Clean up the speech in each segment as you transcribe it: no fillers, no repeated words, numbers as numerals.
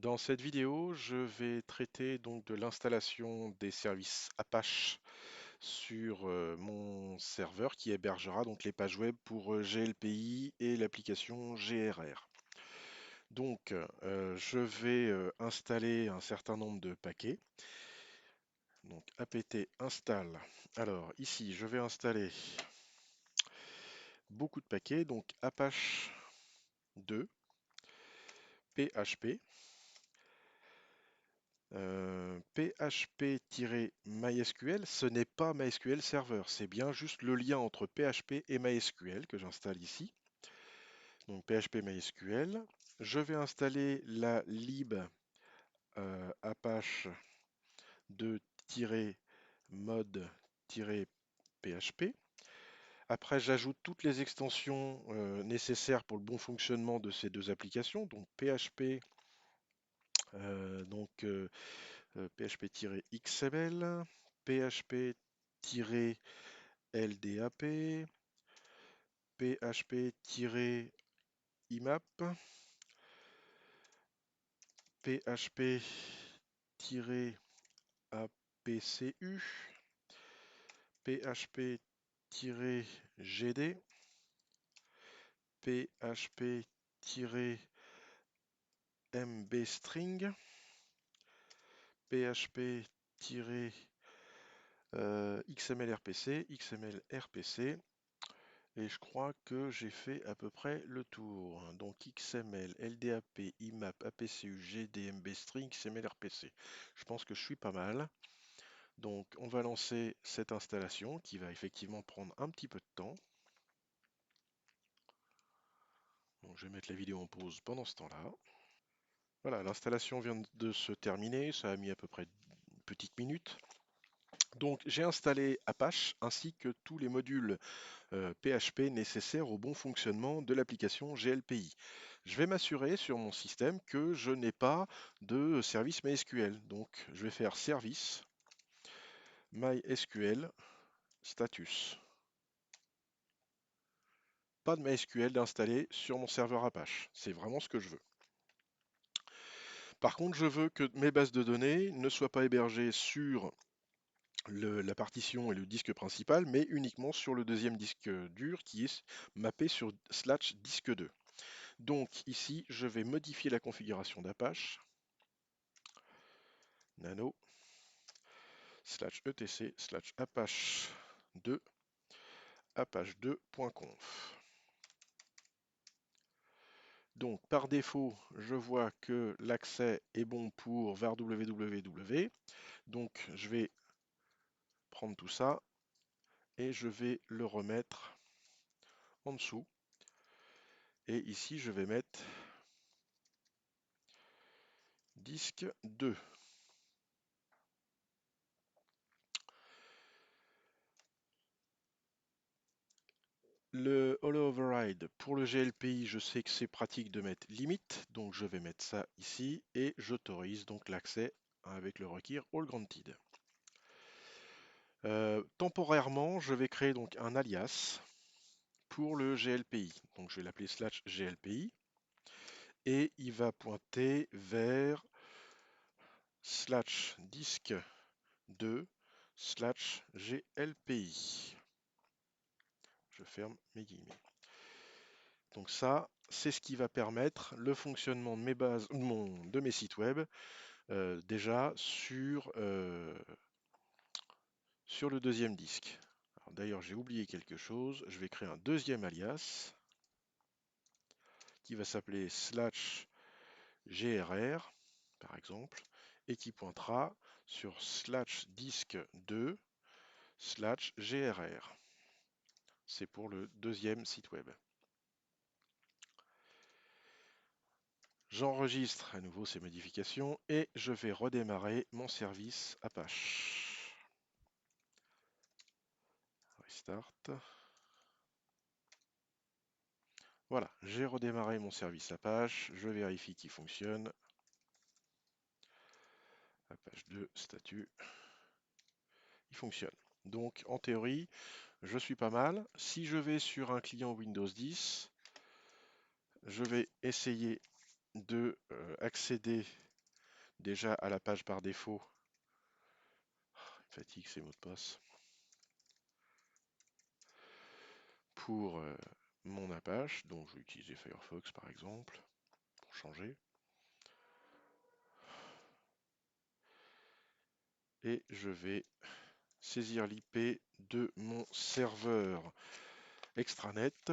Dans cette vidéo, je vais traiter donc de l'installation des services Apache sur mon serveur qui hébergera donc les pages web pour GLPI et l'application GRR. Donc, je vais installer un certain nombre de paquets. Donc, apt install. Alors, ici, je vais installer beaucoup de paquets. Donc, Apache 2, PHP. PHP-MySQL, ce n'est pas MySQL Server, c'est bien juste le lien entre PHP et MySQL que j'installe ici. Donc PHP MySQL. Je vais installer la lib Apache 2-mode-php. Après, j'ajoute toutes les extensions nécessaires pour le bon fonctionnement de ces deux applications, donc PHP, PHP-XML, PHP-LDAP, PHP-IMAP, PHP-APCU, PHP-GD, PHP-MBstring, PHP-XMLRPC, XMLRPC. Et je crois que j'ai fait à peu près le tour. Donc XML, LDAP, IMAP, APCU, GDMB string, XML, RPC. Je pense que je suis pas mal. Donc on va lancer cette installation qui va effectivement prendre un petit peu de temps. Donc je vais mettre la vidéo en pause pendant ce temps-là. Voilà, l'installation vient de se terminer. Ça a mis à peu près une petite minute. Donc j'ai installé Apache ainsi que tous les modules PHP nécessaires au bon fonctionnement de l'application GLPI. Je vais m'assurer sur mon système que je n'ai pas de service MySQL. Donc je vais faire service MySQL status. Pas de MySQL d'installer sur mon serveur Apache. C'est vraiment ce que je veux. Par contre, je veux que mes bases de données ne soient pas hébergées sur la partition et le disque principal, mais uniquement sur le deuxième disque dur qui est mappé sur /disque 2. Donc ici, je vais modifier la configuration d'Apache. Nano /etc/apache 2 apache2.conf. Donc par défaut, je vois que l'accès est bon pour var www. Donc je vais prendre tout ça et je vais le remettre en dessous. Et ici, je vais mettre disque 2. Le Holo Override, pour le GLPI, je sais que c'est pratique de mettre limite, donc je vais mettre ça ici et j'autorise donc l'accès avec le require All Granted. Temporairement, je vais créer donc un alias pour le GLPI. Donc je vais l'appeler /GLPI et il va pointer vers /disque 2 /GLPI. Je ferme mes guillemets. Donc ça, c'est ce qui va permettre le fonctionnement de mes bases, de mes sites web déjà sur le deuxième disque. D'ailleurs, j'ai oublié quelque chose. Je vais créer un deuxième alias qui va s'appeler /grr, par exemple, et qui pointera sur /disque 2 /grr. C'est pour le deuxième site web. J'enregistre à nouveau ces modifications et je vais redémarrer mon service Apache. Restart. Voilà, j'ai redémarré mon service Apache. Je vérifie qu'il fonctionne. Apache 2, statut. Il fonctionne. Donc en théorie, je suis pas mal. Si je vais sur un client Windows 10, je vais essayer de accéder déjà à la page par défaut. Fatigue ces mots de passe. Pour mon Apache, donc je vais utiliser Firefox par exemple, pour changer. Et je vais saisir l'IP de mon serveur extranet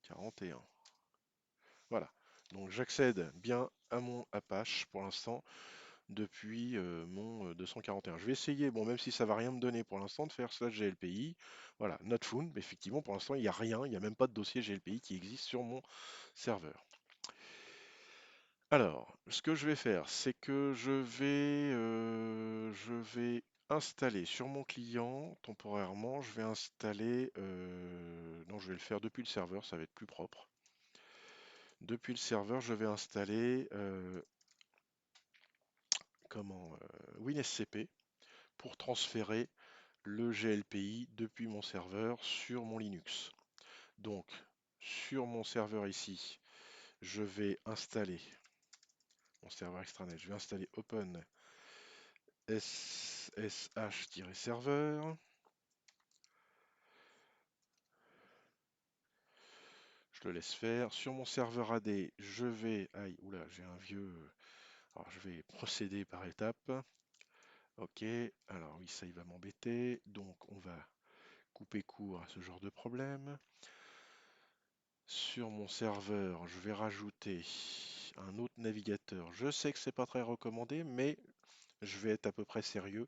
41. Voilà, donc j'accède bien à mon Apache pour l'instant depuis mon 241. Je vais essayer, bon même si ça va rien me donner pour l'instant, de faire /glpi. Voilà, not found, mais effectivement pour l'instant il n'y a rien, il n'y a même pas de dossier glpi qui existe sur mon serveur. Alors, ce que je vais faire, c'est que je vais installer sur mon client temporairement, je vais installer, non, je vais le faire depuis le serveur, ça va être plus propre. Depuis le serveur, je vais installer WinSCP pour transférer le GLPI depuis mon serveur sur mon Linux. Donc, sur mon serveur ici, je vais installer mon serveur extranet, je vais installer Open SSH-serveur. Je le laisse faire. Sur mon serveur AD, je vais... Aïe, oula, j'ai un vieux... Alors, je vais procéder par étapes. Ok, alors oui, ça, il va m'embêter. Donc, on va couper court à ce genre de problème. Sur mon serveur, je vais rajouter un autre navigateur. Je sais que c'est pas très recommandé, mais je vais être à peu près sérieux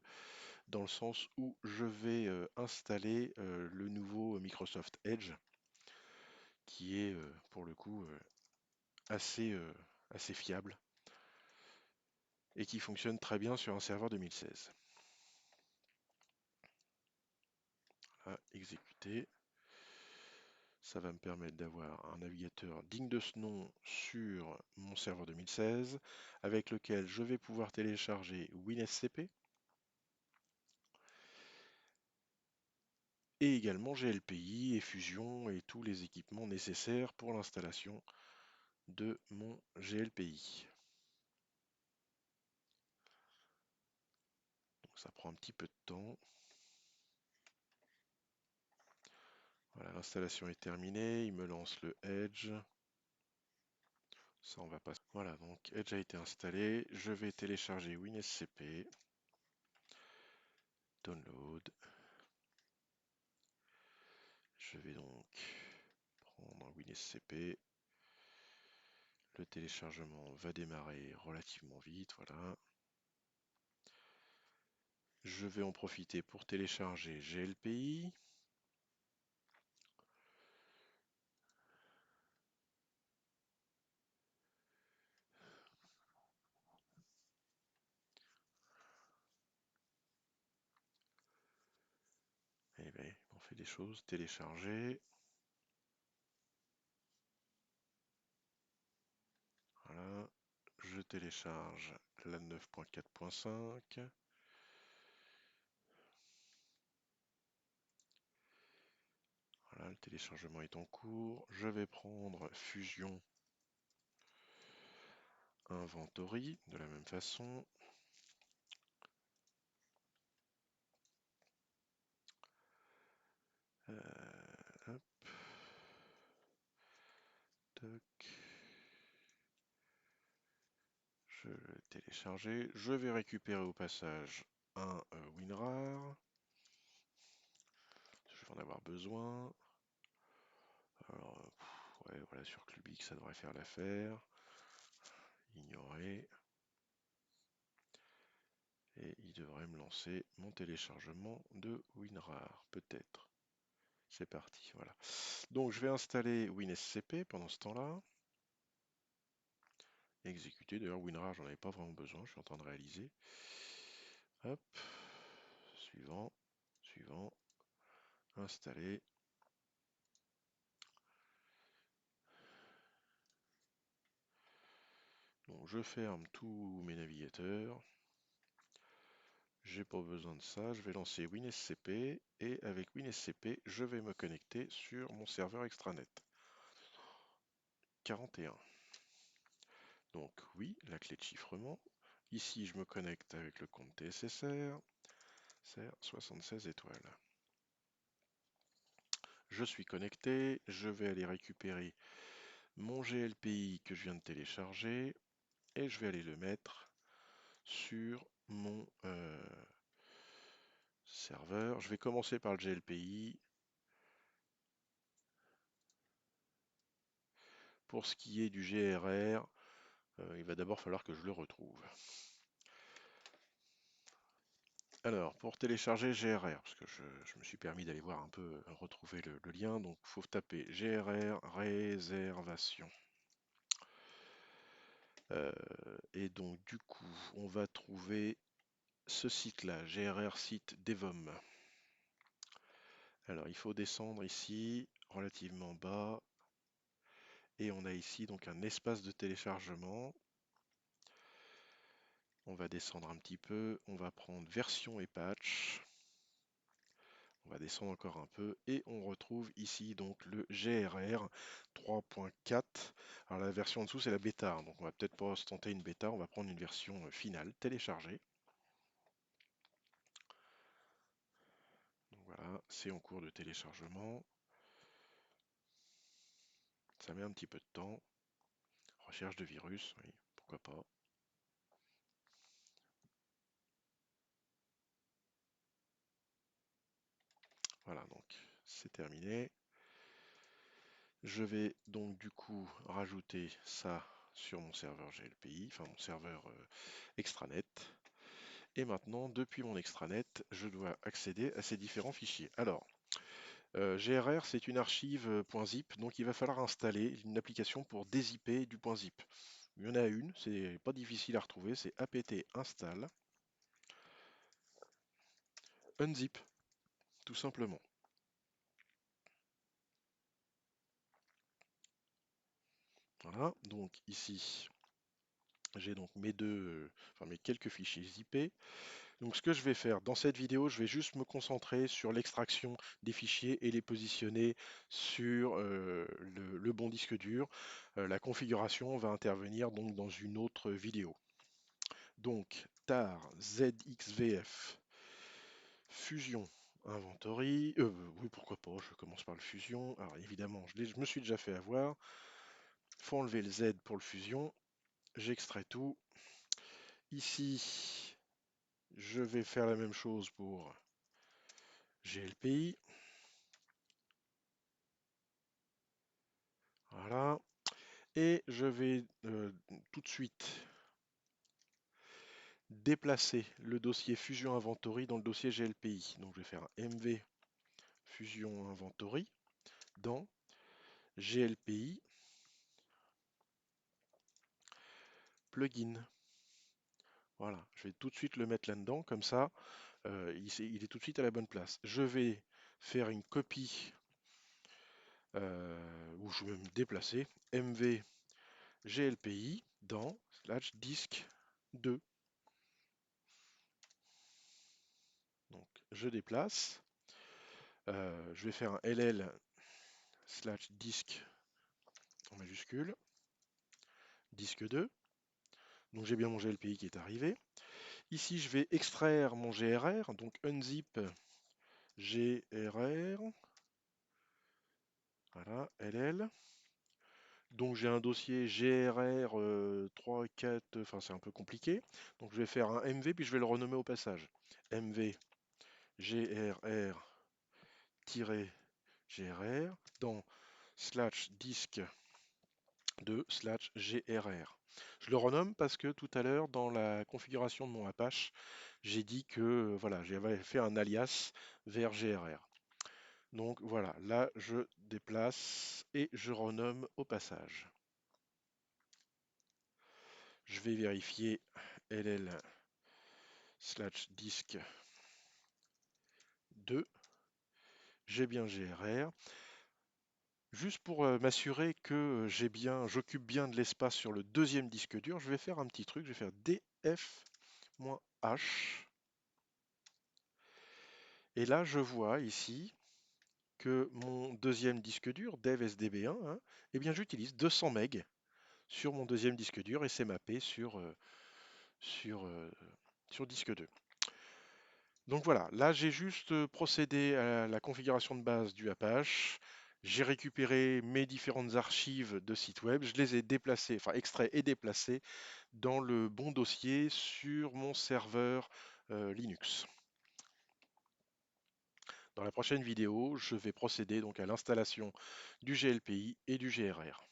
dans le sens où je vais installer le nouveau Microsoft Edge qui est pour le coup assez, assez fiable et qui fonctionne très bien sur un serveur 2016. À exécuter. Ça va me permettre d'avoir un navigateur digne de ce nom sur mon serveur 2016 avec lequel je vais pouvoir télécharger WinSCP et également GLPI et Fusion et tous les équipements nécessaires pour l'installation de mon GLPI. Donc ça prend un petit peu de temps. Voilà, l'installation est terminée, il me lance le Edge. Ça, on va pas. Voilà, donc Edge a été installé. Je vais télécharger WinSCP. Download. Je vais donc prendre WinSCP. Le téléchargement va démarrer relativement vite, voilà. Je vais en profiter pour télécharger GLPI. Eh bien, on fait des choses. Télécharger. Voilà. Je télécharge la 9.4.5. Voilà, le téléchargement est en cours. Je vais prendre Fusion Inventory de la même façon. Hop. Toc. Je vais télécharger. Je vais récupérer au passage un WinRAR. Je vais en avoir besoin. Alors, ouais, voilà, sur Clubic, ça devrait faire l'affaire. Ignorer. Et il devrait me lancer mon téléchargement de WinRAR, peut-être. C'est parti, voilà. Donc je vais installer WinSCP pendant ce temps-là. Exécuter, d'ailleurs WinRAR, j'en avais pas vraiment besoin, je suis en train de réaliser. Hop, suivant, suivant, installer. Donc je ferme tous mes navigateurs. J'ai pas besoin de ça, je vais lancer WinSCP et avec WinSCP, je vais me connecter sur mon serveur extranet. 41. Donc oui, la clé de chiffrement. Ici, je me connecte avec le compte TSSR, SR 76 étoiles. Je suis connecté, je vais aller récupérer mon GLPI que je viens de télécharger et je vais aller le mettre sur mon serveur. Je vais commencer par le GLPI. Pour ce qui est du GRR, il va d'abord falloir que je le retrouve. Alors, pour télécharger GRR, parce que je me suis permis d'aller voir un peu, retrouver le lien, donc il faut taper GRR réservation. Et donc du coup, on va trouver ce site-là, GRR site Devom. Alors, il faut descendre ici, relativement bas, et on a ici donc un espace de téléchargement. On va descendre un petit peu, on va prendre version et patch. On va descendre encore un peu et on retrouve ici donc le GRR 3.4. Alors la version en dessous c'est la bêta, hein, donc on va peut-être pas se tenter une bêta, on va prendre une version finale, téléchargée. Donc voilà, c'est en cours de téléchargement. Ça met un petit peu de temps. Recherche de virus, oui, pourquoi pas. Voilà, donc c'est terminé. Je vais donc du coup rajouter ça sur mon serveur GLPI, enfin mon serveur extranet. Et maintenant, depuis mon extranet, je dois accéder à ces différents fichiers. Alors, GRR, c'est une archive .zip, donc il va falloir installer une application pour dézipper du .zip. Il y en a une, c'est pas difficile à retrouver, c'est apt install unzip, tout simplement. Voilà, donc ici, j'ai donc mes quelques fichiers zippés. Donc ce que je vais faire dans cette vidéo, je vais juste me concentrer sur l'extraction des fichiers et les positionner sur le bon disque dur. La configuration va intervenir donc dans une autre vidéo. Donc tar zxvf fusion inventory. Oui, pourquoi pas, je commence par le fusion. Alors évidemment, je me suis déjà fait avoir. Faut enlever le Z pour le fusion. J'extrais tout. Ici, je vais faire la même chose pour GLPI. Voilà. Et je vais tout de suite déplacer le dossier Fusion Inventory dans le dossier GLPI. Donc je vais faire un MV Fusion Inventory dans GLPI Plugin. Voilà, je vais tout de suite le mettre là-dedans, comme ça, il est tout de suite à la bonne place. Je vais faire une copie, où je vais me déplacer, MV GLPI dans slash disk 2. Donc je déplace, je vais faire un LL slash disk en majuscule, disque 2. Donc j'ai bien mon GLPI qui est arrivé. Ici, je vais extraire mon GRR, donc unzip GRR. Voilà, LL. Donc j'ai un dossier GRR 3, 4, enfin c'est un peu compliqué. Donc je vais faire un MV puis je vais le renommer au passage. MV GRR-GRR dans slash disk 2 slash GRR. Je le renomme parce que tout à l'heure, dans la configuration de mon Apache, j'ai dit que voilà, j'avais fait un alias vers GRR. Donc voilà, là je déplace et je renomme au passage. Je vais vérifier LL slash disk 2. J'ai bien GRR. Juste pour m'assurer que j'occupe bien de l'espace sur le deuxième disque dur, je vais faire un petit truc. Je vais faire df-h. Et là, je vois ici que mon deuxième disque dur, dev SDB1, hein, eh bien, j'utilise 200 MB sur mon deuxième disque dur et c'est mappé sur, euh, sur disque 2. Donc voilà, là j'ai juste procédé à la configuration de base du Apache. J'ai récupéré mes différentes archives de site web, je les ai déplacées, enfin extraits et déplacés dans le bon dossier sur mon serveur Linux. Dans la prochaine vidéo, je vais procéder donc à l'installation du GLPI et du GRR.